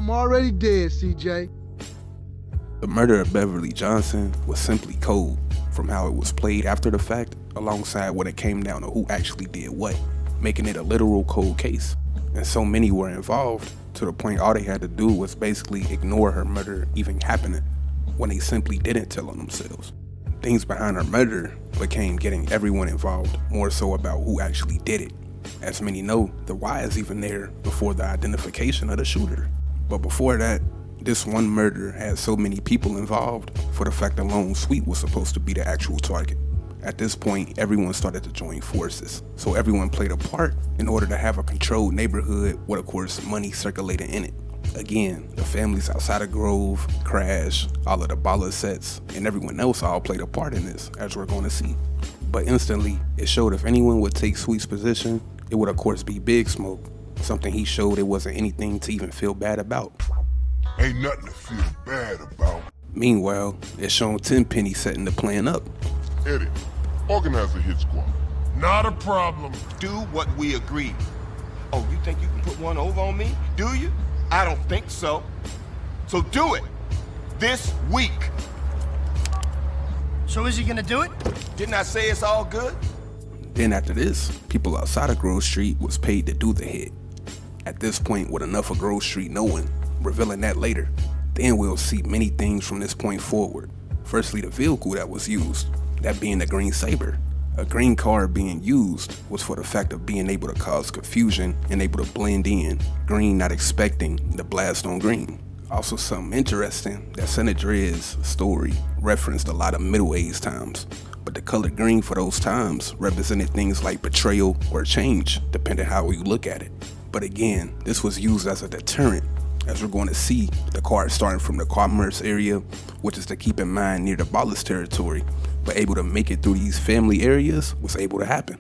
I'm already dead, CJ. The murder of Beverly Johnson was simply cold from how it was played after the fact, alongside when it came down to who actually did what, making it a literal cold case. And so many were involved, to the point all they had to do was basically ignore her murder even happening, when they simply didn't tell on themselves. Things behind her murder became getting everyone involved, more so about who actually did it. As many know, the why is even there before the identification of the shooter. But before that, this one murder had so many people involved for the fact alone Sweet was supposed to be the actual target. At this point, everyone started to join forces. So everyone played a part in order to have a controlled neighborhood with, of course, money circulating in it. Again, the families outside of Grove, Crash, all of the baller sets, and everyone else all played a part in this, as we're going to see. But instantly, it showed if anyone would take Sweet's position, it would of course be Big Smoke, something he showed it wasn't anything to even feel bad about. Ain't nothing to feel bad about. Meanwhile, it's shown Tenpenny setting the plan up. Eddie, organize a hit squad. Not a problem. Do what we agreed. Oh, you think you can put one over on me? Do you? I don't think so. So do it. This week. So is he gonna do it? Didn't I say it's all good? Then after this, people outside of Grove Street was paid to do the hit. At this point, with enough of Grove Street knowing, revealing that later, then we'll see many things from this point forward. Firstly, the vehicle that was used, that being the green Saber. A green car being used was for the fact of being able to cause confusion and able to blend in, green not expecting the blast on green. Also something interesting, that San Andreas story referenced a lot of Middle Age times, but the color green for those times represented things like betrayal or change, depending how you look at it. But again, this was used as a deterrent, as we're going to see the car starting from the commerce area, which is to keep in mind near the Ballas territory, but able to make it through these family areas was able to happen.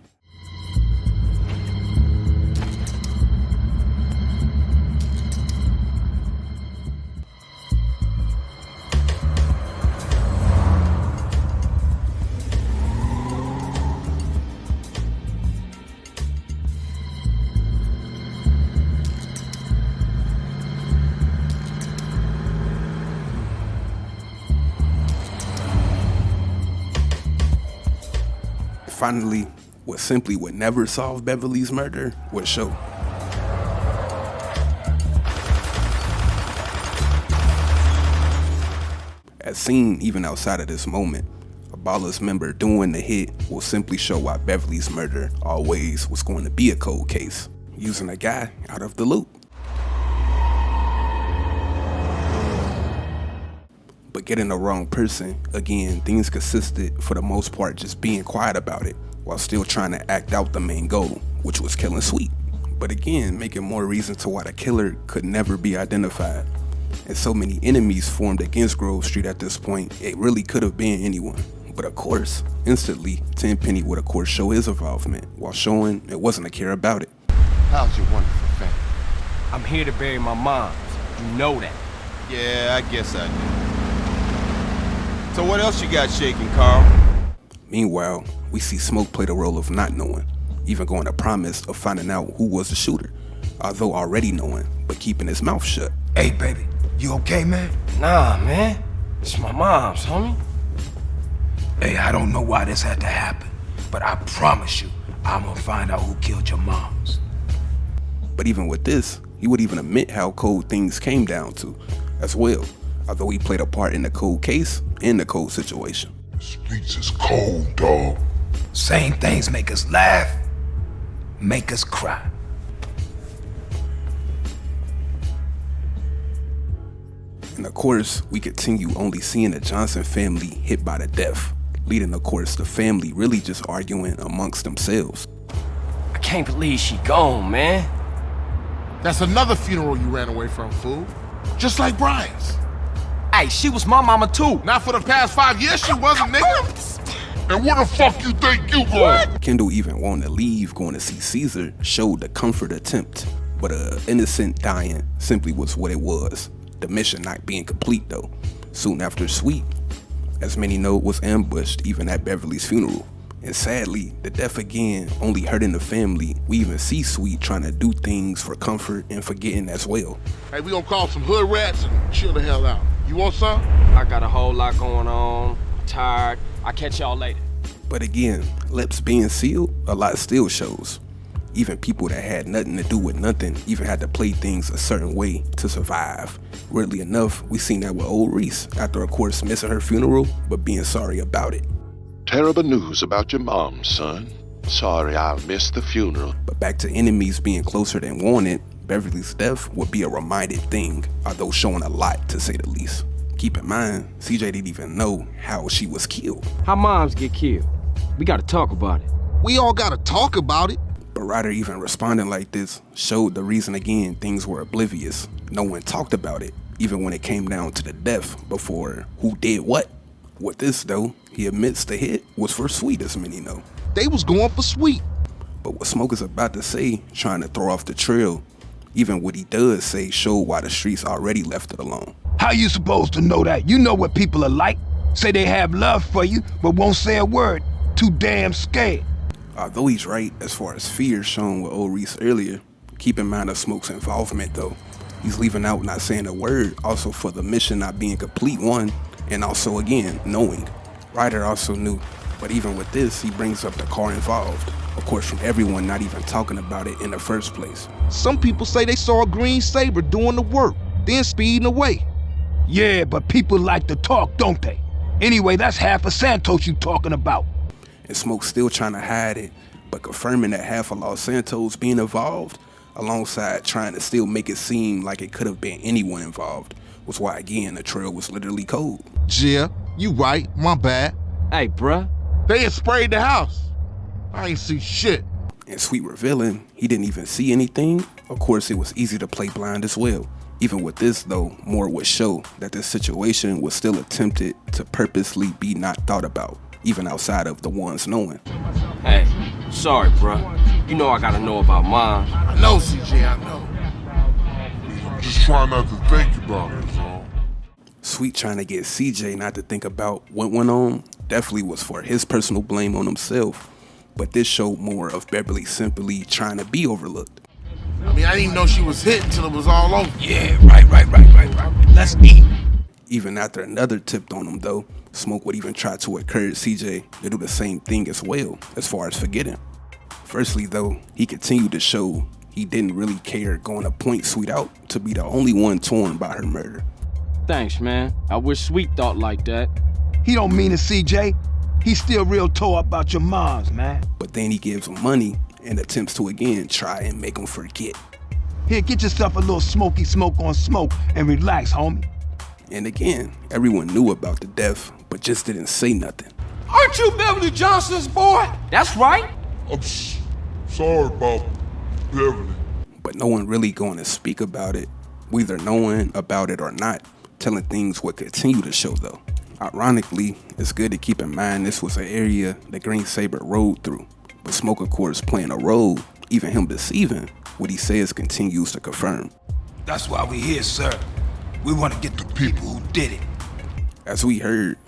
Finally, what simply would never solve Beverly's murder would show. As seen even outside of this moment, a Ballas member doing the hit will simply show why Beverly's murder always was going to be a cold case, using a guy out of the loop. But getting the wrong person, again, things consisted for the most part just being quiet about it, while still trying to act out the main goal, which was killing Sweet. But again, making more reason to why the killer could never be identified. And so many enemies formed against Grove Street at this point, it really could have been anyone. But of course, instantly, Tenpenny would of course show his involvement, while showing it wasn't a care about it. How's your wonderful family? I'm here to bury my mom. You know that. Yeah, I guess I do. So what else you got shaking, Carl? Meanwhile, we see Smoke play the role of not knowing, even going to promise of finding out who was the shooter, although already knowing, but keeping his mouth shut. Hey, baby, you okay, man? Nah, man. It's my mom's, homie. Hey, I don't know why this had to happen, but I promise you, I'm gonna find out who killed your moms. But even with this, he would even admit how cold things came down to, as well, although he played a part in the cold case and the cold situation. Streets is cold, dog. Same things make us laugh, make us cry. And of course, we continue only seeing the Johnson family hit by the death, leading of course the family really just arguing amongst themselves. I can't believe she gone, man. That's another funeral you ran away from, fool. Just like Brian's. Hey, she was my mama too. Not for the past 5 years she wasn't, nigga. And where the fuck you think you going? Kendall even wanting to leave, going to see Caesar, showed the comfort attempt, but innocent dying simply was what it was. The mission not being complete though. Soon after Sweet, as many know, was ambushed even at Beverly's funeral, And sadly, the death again only hurting the family. We even see Sweet trying to do things for comfort and forgetting as well. Hey, we gonna call some hood rats and chill the hell out. You want some? I got a whole lot going on. Tired. I'll catch y'all later. But again, lips being sealed, a lot still shows. Even people that had nothing to do with nothing even had to play things a certain way to survive. Weirdly enough, we seen that with old Reese after of course missing her funeral, but being sorry about it. Terrible news about your mom, son. Sorry I missed the funeral. But back to enemies being closer than wanted, Beverly's death would be a reminded thing, although showing a lot to say the least. Keep in mind, CJ didn't even know how she was killed. How moms get killed? We gotta talk about it. We all gotta talk about it. But Ryder even responding like this showed the reason again things were oblivious. No one talked about it, even when it came down to the death before who did what. With this though, he admits the hit was for Sweet, as many know. They was going for Sweet. But what Smoke is about to say, trying to throw off the trail, even what he does say showed why the streets already left it alone. How you supposed to know that? You know what people are like. Say they have love for you, but won't say a word. Too damn scared. Although he's right as far as fear shown with old Reese earlier, keep in mind of Smoke's involvement though. He's leaving out not saying a word, also for the mission not being complete one, and also again, knowing. Ryder also knew, but even with this, he brings up the car involved. Of course, from everyone not even talking about it in the first place. Some people say they saw a green Saber doing the work, then speeding away. Yeah, but people like to talk, don't they? Anyway, that's half of Santos you talking about. And Smoke's still trying to hide it, but confirming that half of Los Santos being involved, alongside trying to still make it seem like it could have been anyone involved, was why again the trail was literally cold. Yeah, you right, my bad. Hey, bruh. They had sprayed the house. I ain't see shit. And Sweet revealing he didn't even see anything. Of course, it was easy to play blind as well. Even with this though, more would show that this situation was still attempted to purposely be not thought about, even outside of the ones knowing. Hey, sorry, bruh. You know I gotta know about mine. I know, CJ, I know. Just try not to think about it, so. Sweet trying to get CJ not to think about what went on definitely was for his personal blame on himself, but this showed more of Beverly simply trying to be overlooked. I mean, I didn't even know she was hit until it was all over. Yeah, right. Let's eat. Even after another tipped on him though, Smoke would even try to encourage CJ to do the same thing as well, as far as forgetting. Firstly though, he continued to show he didn't really care going to point Sweet out to be the only one torn by her murder. Thanks, man. I wish Sweet thought like that. He don't mean it, CJ. He's still real tore up about your moms, man. But then he gives him money and attempts to again try and make him forget. Here, get yourself a little smoky smoke on smoke and relax, homie. And again, everyone knew about the death, but just didn't say nothing. Aren't you Beverly Johnson's boy? That's right. I'm sorry about Beverly. But no one really going to speak about it, whether knowing about it or not. Telling things would continue to show though. Ironically, it's good to keep in mind this was an area the Green Saber rode through, but Smoke of course playing a role, even him deceiving, what he says continues to confirm. That's why we here, sir. We want to get the people who did it. As we heard,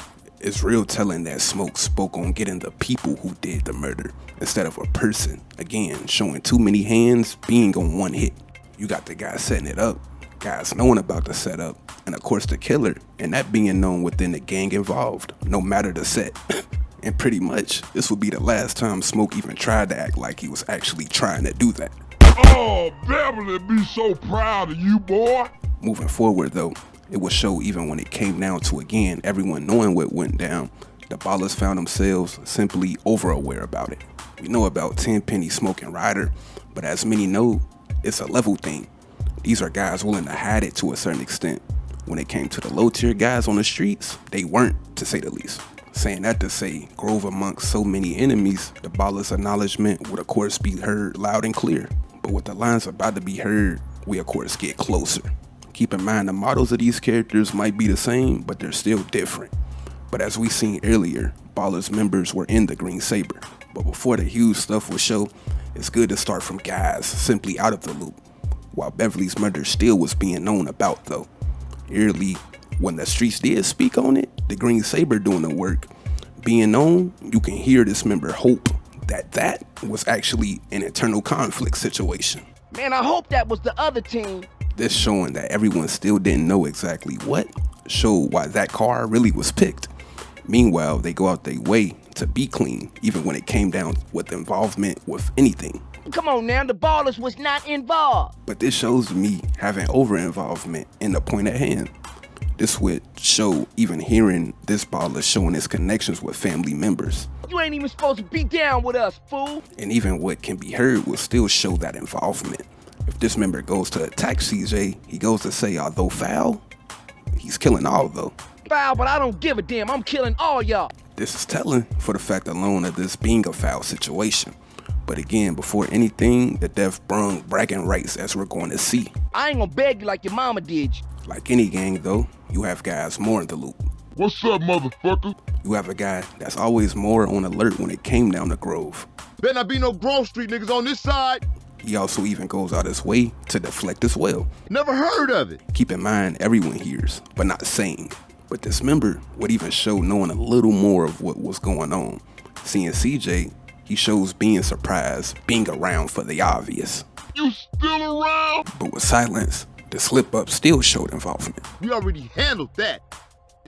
it's real telling that Smoke spoke on getting the people who did the murder instead of a person, again showing too many hands being on one hit. You got the guy setting it up, guys knowing about the setup, and of course the killer, and that being known within the gang involved, no matter the set. And pretty much, this would be the last time Smoke even tried to act like he was actually trying to do that. Oh, Beverly be so proud of you, boy. Moving forward though, it would show even when it came down to again everyone knowing what went down, the Ballers found themselves simply over-aware about it. We know about Tenpenny, Smoke, and Ryder, but as many know, it's a level thing. These are guys willing to hide it to a certain extent. When it came to the low-tier guys on the streets, they weren't, to say the least. Saying that to say, Grove amongst so many enemies, the Ballers' acknowledgement would of course be heard loud and clear. But with the lines about to be heard, we of course get closer. Keep in mind the models of these characters might be the same, but they're still different. But as we seen earlier, Ballers members were in the Green Saber. But before the huge stuff will show, it's good to start from guys simply out of the loop. While Beverly's murder still was being known about though. Early, when the streets did speak on it, the Green Saber doing the work, being known, you can hear this member hope that was actually an internal conflict situation. Man, I hope that was the other team. This showing that everyone still didn't know exactly what showed why that car really was picked. Meanwhile, they go out their way to be clean, even when it came down with involvement with anything. Come on now, the Ballers was not involved. But this shows me having over-involvement in the point at hand. This would show even hearing this baller showing his connections with family members. You ain't even supposed to be down with us, fool. And even what can be heard will still show that involvement. If this member goes to attack CJ, he goes to say, although foul, he's killing all though. Foul, but I don't give a damn. I'm killing all y'all. This is telling for the fact alone of this being a foul situation. But again, before anything, the death brung bragging rights, as we're going to see. I ain't gonna beg you like your mama did. Like any gang though, you have guys more in the loop. What's up, motherfucker? You have a guy that's always more on alert when it came down to Grove. Better not be no Grove Street niggas on this side. He also even goes out his way to deflect as well. Never heard of it. Keep in mind, everyone hears, but not saying. But this member would even show knowing a little more of what was going on. Seeing CJ, he shows being surprised, being around for the obvious. You still around? But with silence, the slip-up still showed involvement. We already handled that.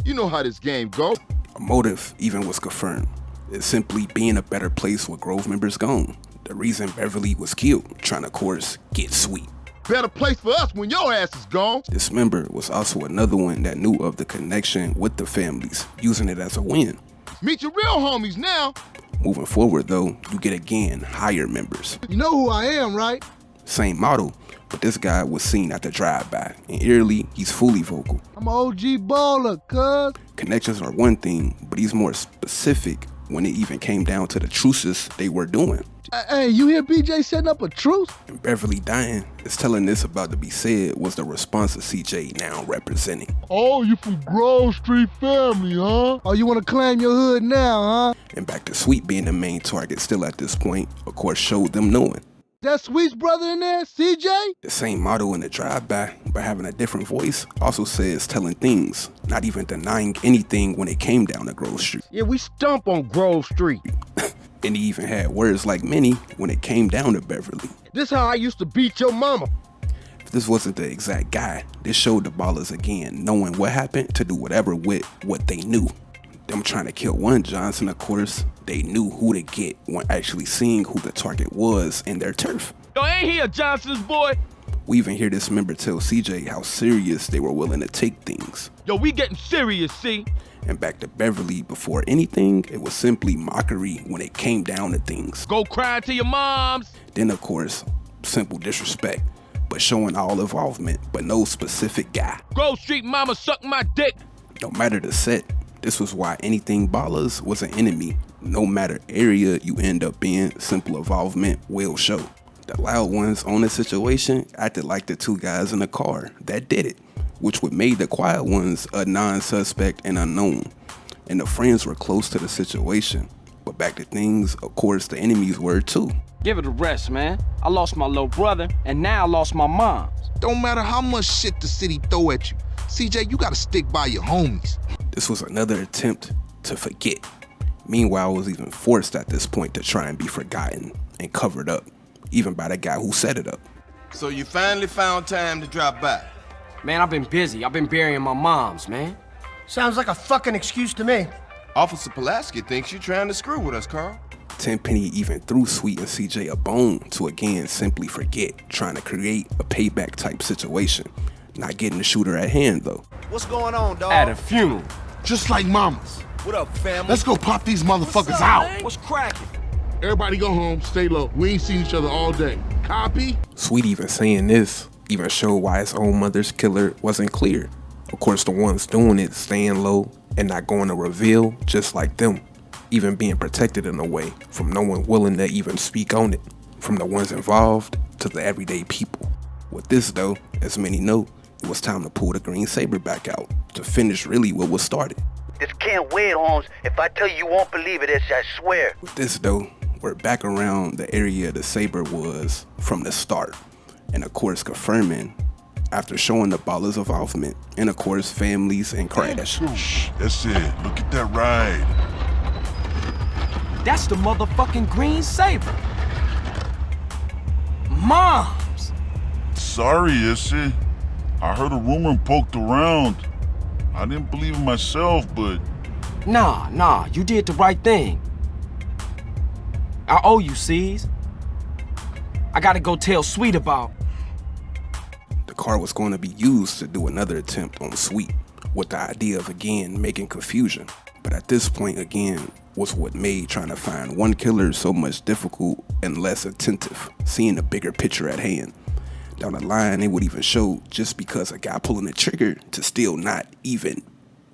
You know how this game go. A motive even was confirmed. It's simply being a better place with Grove members gone. The reason Beverly was killed, trying to, of course, get Sweet. Better place for us when your ass is gone. This member was also another one that knew of the connection with the families, using it as a win. Meet your real homies now. Moving forward though, you get again higher members. You know who I am, right? Same model, but this guy was seen at the drive-by, and eerily, he's fully vocal. I'm an OG baller, cuz. Connections are one thing, but he's more specific when it even came down to the truces they were doing. Hey, you hear BJ setting up a truce? And Beverly dying is telling this about to be said was the response of CJ now representing. Oh, you from Grove Street family, huh? Oh, you want to claim your hood now, huh? And back to Sweet being the main target still at this point, of course showed them knowing. That Sweet's brother in there, CJ? The same model in the drive-by, but having a different voice, also says telling things, not even denying anything when it came down to Grove Street. Yeah, we stump on Grove Street. And he even had words like many when it came down to Beverly. This how I used to beat your mama. If this wasn't the exact guy, this showed the ballers again knowing what happened to do whatever with what they knew. Them trying to kill one Johnson, of course, they knew who to get when actually seeing who the target was in their turf. Yo, ain't he a Johnson's boy? We even hear this member tell CJ how serious they were willing to take things. Yo, we getting serious, see? And back to Beverly, before anything, it was simply mockery when it came down to things. Go cry to your moms. Then, of course, simple disrespect, but showing all involvement, but no specific guy. Grove Street mama suck my dick. No matter the set, this was why anything ballers was an enemy. No matter area you end up in, simple involvement will show. The loud ones on the situation acted like the two guys in the car that did it, which would made the quiet ones a non-suspect and unknown. And the friends were close to the situation. But back to things, of course, the enemies were too. Give it a rest, man. I lost my little brother, and now I lost my mom. Don't matter how much shit the city throw at you. CJ, you gotta stick by your homies. This was another attempt to forget. Meanwhile, it was even forced at this point to try and be forgotten and covered up, even by the guy who set it up. So you finally found time to drop by. Man, I've been busy. I've been burying my moms, man. Sounds like a fucking excuse to me. Officer Pulaski thinks you're trying to screw with us, Carl. Tenpenny even threw Sweet and CJ a bone to again simply forget, trying to create a payback type situation. Not getting the shooter at hand though. What's going on, dog? At a funeral. Just like mamas. What up, family? Let's go pop these motherfuckers out. What's cracking? Everybody go home, stay low. We ain't seen each other all day. Copy? Sweet even saying this even showed why his own mother's killer wasn't clear. Of course, the ones doing it staying low and not going to reveal, just like them. Even being protected in a way from no one willing to even speak on it. From the ones involved to the everyday people. With this though, as many know, it was time to pull the green saber back out to finish really what was started. This can't wait, Holmes. If I tell you, you won't believe it, I swear. With this though, we're back around the area the saber was from the start. And of course confirming after showing the ballers' involvement and of course families and crash. That's it. Look at that ride. That's the motherfucking green saber. Moms! Sorry, Issy. I heard a rumor and poked around. I didn't believe it myself, but... Nah, you did the right thing. I owe you, C's. I gotta go tell Sweet about... The car was going to be used to do another attempt on Sweet, with the idea of again making confusion. But at this point again was what made trying to find one killer so much difficult and less attentive, seeing a bigger picture at hand. Down the line, it would even show just because a guy pulling the trigger to still not even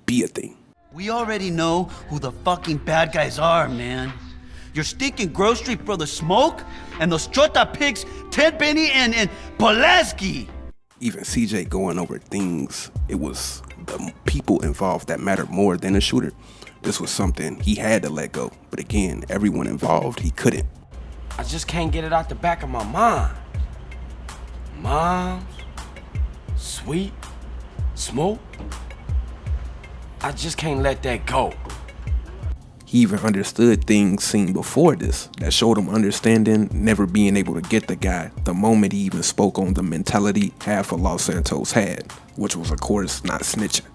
be a thing. We already know who the fucking bad guys are, man. Your stinking grocery brother Smoke and those Chota pigs, Ted Benny and Pulaski. Even CJ going over things, it was the people involved that mattered more than the shooter. This was something he had to let go, but again, everyone involved, he couldn't. I just can't get it out the back of my mind. Moms, Sweet, Smoke. I just can't let that go. He even understood things seen before this that showed him understanding, never being able to get the guy the moment he even spoke on the mentality half of Los Santos had, which was of course not snitching.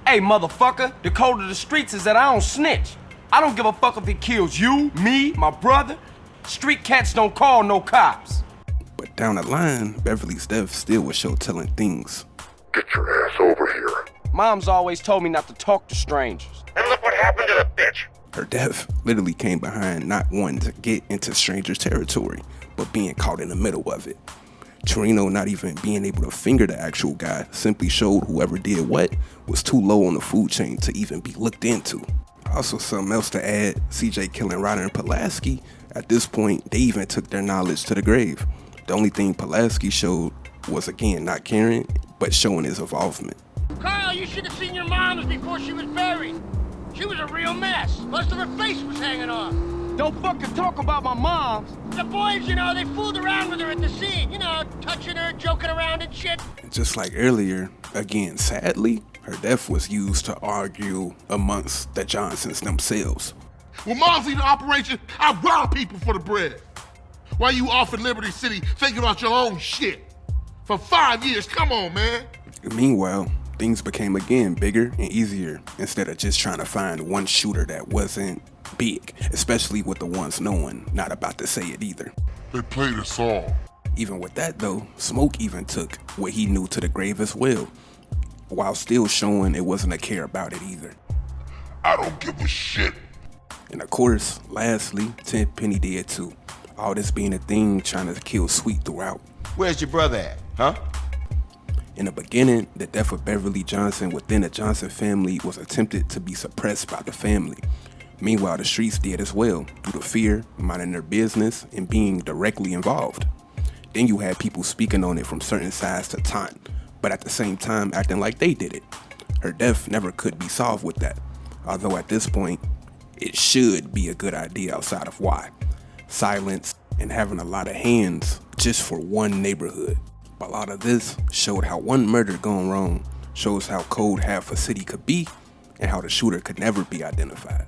Hey, motherfucker, the code of the streets is that I don't snitch. I don't give a fuck if he kills you, me, my brother. Street cats don't call no cops. But down the line, Beverly's death still would show telling things. Get your ass over here. Mom's always told me not to talk to strangers. And look what happened to the bitch. Her death literally came behind not wanting to get into strangers' territory, but being caught in the middle of it. Torino not even being able to finger the actual guy simply showed whoever did what was too low on the food chain to even be looked into. Also, something else to add, CJ killing Ryder and Pulaski, at this point, they even took their knowledge to the grave. The only thing Pulaski showed was, again, not caring, but showing his involvement. Carl, you should have seen your moms before she was buried. She was a real mess. Most of her face was hanging off. Don't fucking talk about my moms. The boys, they fooled around with her at the scene. Touching her, joking around and shit. And just like earlier, again, sadly, her death was used to argue amongst the Johnsons themselves. When Mom's in operation, I rob people for the bread. While you off in Liberty City thinking about your own shit. For 5 years, come on, man. Meanwhile, things became again bigger and easier instead of just trying to find one shooter that wasn't big, especially with the ones knowing not about to say it either. They played us all. Even with that though, Smoke even took what he knew to the grave as well, while still showing it wasn't a care about it either. I don't give a shit. And of course, lastly, Tenpenny did too. All this being a thing trying to kill Sweet throughout. Where's your brother at, huh? In the beginning, the death of Beverly Johnson within the Johnson family was attempted to be suppressed by the family. Meanwhile, the streets did as well, due to fear, minding their business, and being directly involved. Then you had people speaking on it from certain sides to taunt, but at the same time acting like they did it. Her death never could be solved with that, although at this point, it should be a good idea outside of why. Silence and having a lot of hands just for one neighborhood. A lot of this showed how one murder gone wrong shows how cold half a city could be and how the shooter could never be identified.